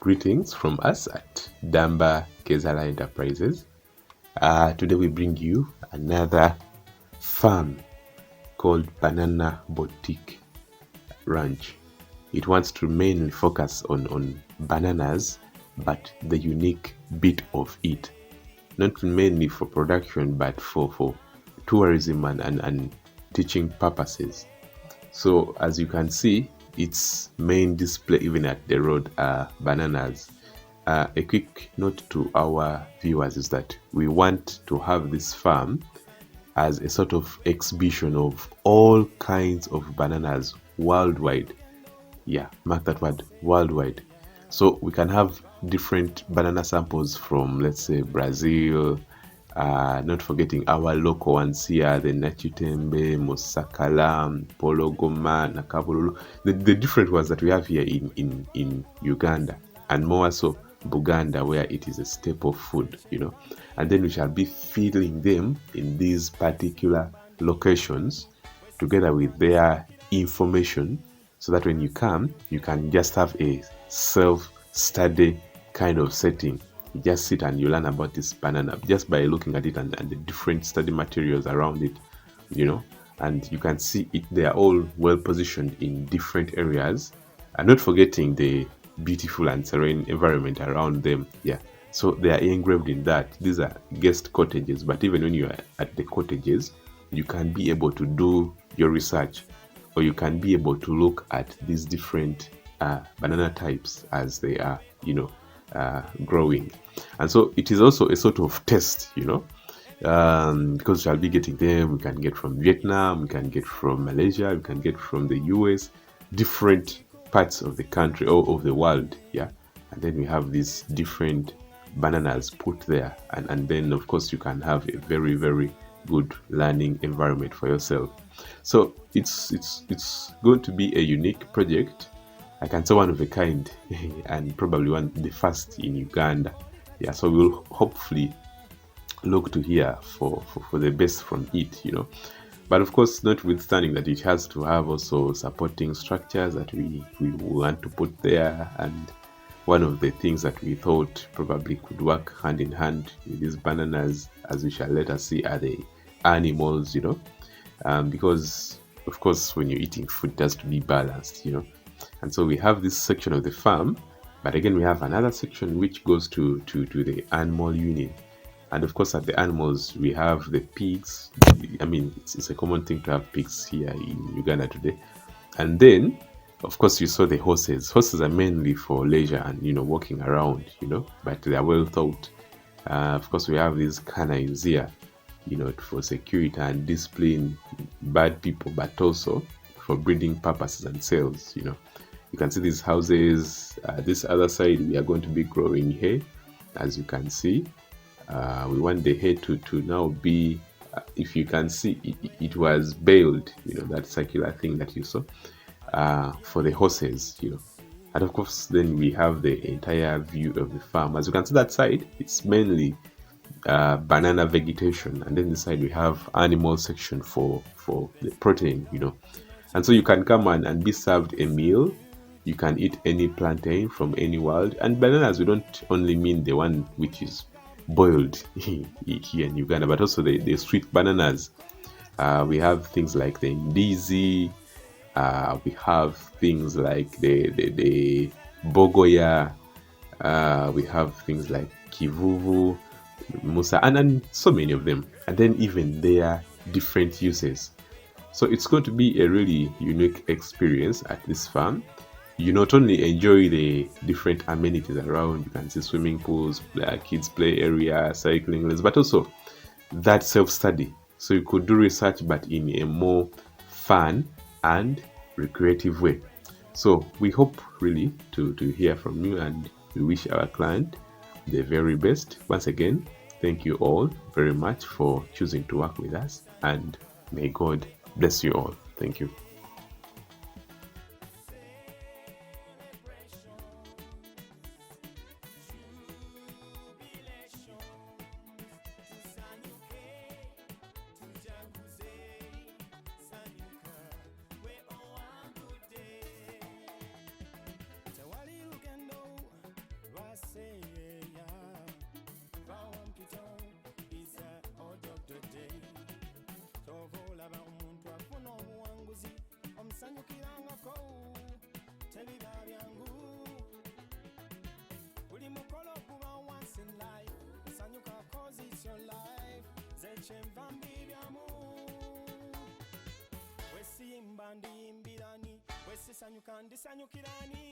Greetings from us at Damba Kezala Enterprises. Today we bring you another farm called Banana Boutique Ranch. It wants to mainly focus on bananas, but the unique bit of it. Not mainly for production, but for tourism and teaching purposes. So as you can see, its main display even at the road are bananas. A quick note to our viewers is that we want to have this farm as a sort of exhibition of all kinds of bananas worldwide. Yeah, mark that word, worldwide. So we can have different banana samples from, let's say, Brazil, not forgetting our local ones here, the Nachitembe, Mosakala, Pologoma, Nakabululu, the different ones that we have here in Uganda, and more so Buganda, where it is a staple food, and then we shall be feeding them in these particular locations together with their information, so that when you come, you can just have a self-study kind of setting. You just sit and you learn about this banana just by looking at it and the different study materials around it, and you can see it. They are all well positioned in different areas, and not forgetting the beautiful and serene environment around them. Yeah, so they are engraved in that. These are guest cottages, but even when you are at the cottages, you can be able to do your research, or you can be able to look at these different banana types as they are, growing. And so it is also a sort of test, because we'll be getting them. We can get from Vietnam, we can get from Malaysia, we can get from the US, different parts of the country or of the world. Yeah, and then we have these different bananas put there, and then of course you can have a very, very good learning environment for yourself. So it's going to be a unique project. I can say one of a kind, and probably the first in Uganda. Yeah, so we'll hopefully look to hear for the best from it, But of course, notwithstanding that, it has to have also supporting structures that we want to put there. And one of the things that we thought probably could work hand in hand with these bananas, as we shall later see, are the animals, because of course when you're eating food, it has to be balanced, And so we have this section of the farm, but again we have another section which goes to the animal unit. And of course, at the animals, we have the pigs. I mean, it's a common thing to have pigs here in Uganda today. And then, of course, you saw the horses. Horses are mainly for leisure and, walking around, but they are well thought. Of course, we have these canines here, for security and discipline bad people, but also for breeding purposes and sales, You can see these houses. This other side, we are going to be growing hay, as you can see. We want the hay to now be, if you can see, it was baled, that circular thing that you saw, for the horses, And of course, then we have the entire view of the farm. As you can see, that side, it's mainly banana vegetation, and then this side we have animal section for the protein, And so you can come and be served a meal. You can eat any plantain from any world. And bananas, we don't only mean the one which is boiled here in Uganda, but also the sweet bananas. We have things like the ndizi. We have things like the bogoya. We have things like kivuvu, musa, and so many of them. And then even their different uses. So it's going to be a really unique experience at this farm. You not only enjoy the different amenities around, you can see swimming pools, kids play area, cycling lanes, but also that self-study. So you could do research, but in a more fun and recreative way. So we hope really to hear from you, and we wish our client the very best. Once again, thank you all very much for choosing to work with us, and may God bless you all. Thank you. your life, zechemva mbibyamu. Wesimba ndiyimbirani, wesisanyuka ndisanyukirani.